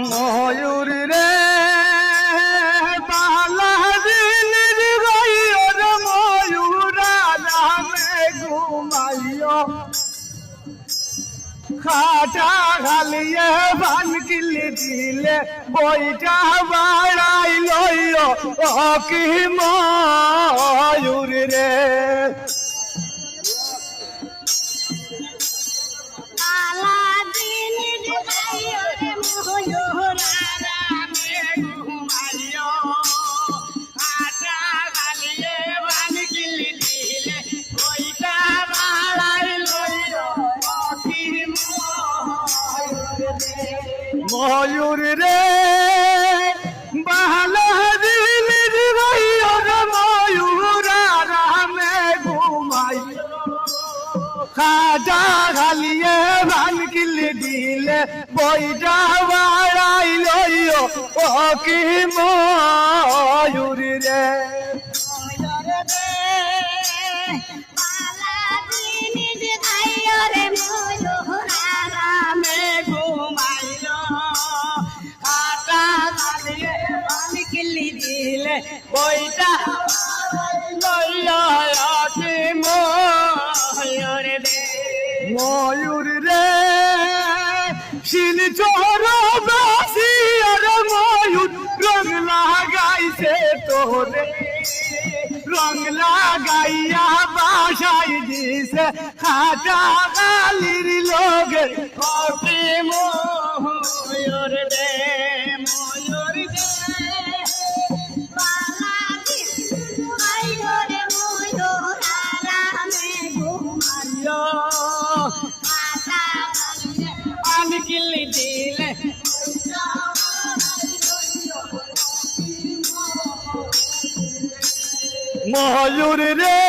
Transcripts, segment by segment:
ময়ূর রে বালাদিনের গাইর ময়ূরা নামে ঘুমাইও খাটা খালিয়ে ভানকিলি দিলে বইটা বাড়াই লইও ও কি ময়ূর রে ময়ূর রে বালাদিনের গাইর ময়ূরা রামে ঘুমাই খাটা খালিয়ে ভানকিলি দিলে বইটা বাড়াই লইও ও কি ময়ূর রে বইটা ময়ূর রে শিলচর বাসি আর ময়ূর রং লাগাইছে তোরে রং লাগাইয়া বাসাই দিছে খাটা কালির লোকে অতি ময়ূর রে ময়ূর রে কিলি দিলে ময়ূর রে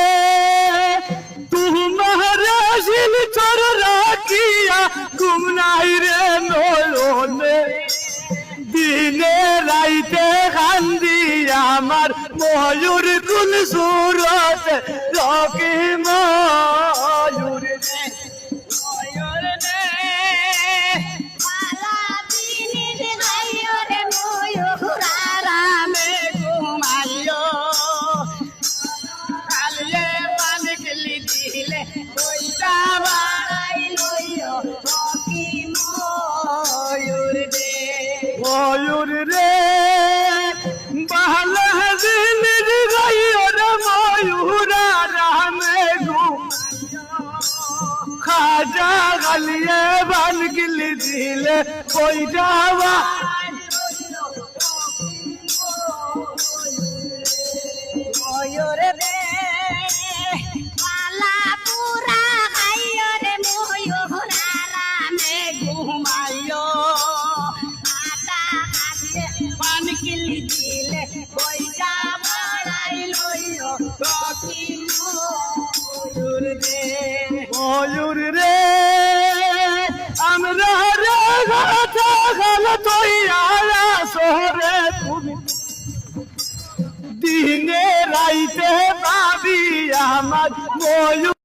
তোমার শিলচর রাখিয়া ঘুম নাই রে নয়নে দিনে রাইতে কান্দি আমার ময়ূর কুল সুরতে রকি ময়ূর রে ময়ূর রে রামে ঘুমাইও কালিয়ে পানি কিলি দিলে বইটা বাড়াই লইও রকি ময়ূর রে ময়ূর রে বালাদিনের গাইর ময়ূরা রামে খাজা গালিয়ে ভানকিলি দিলে বইটা ময়ূর রে পালাপুরা গাইর ময়ূর রামে ঘুমাইও আটা খাইয়ে পান কিলি দিলে বইটা বাড়াই লইও রকি ময়ূর রে ময়ূর রে আমরা রে গাথা গাল তৈয়ারা শহরে তুমি দিনে রাইতে পাবি আমার ময়ূর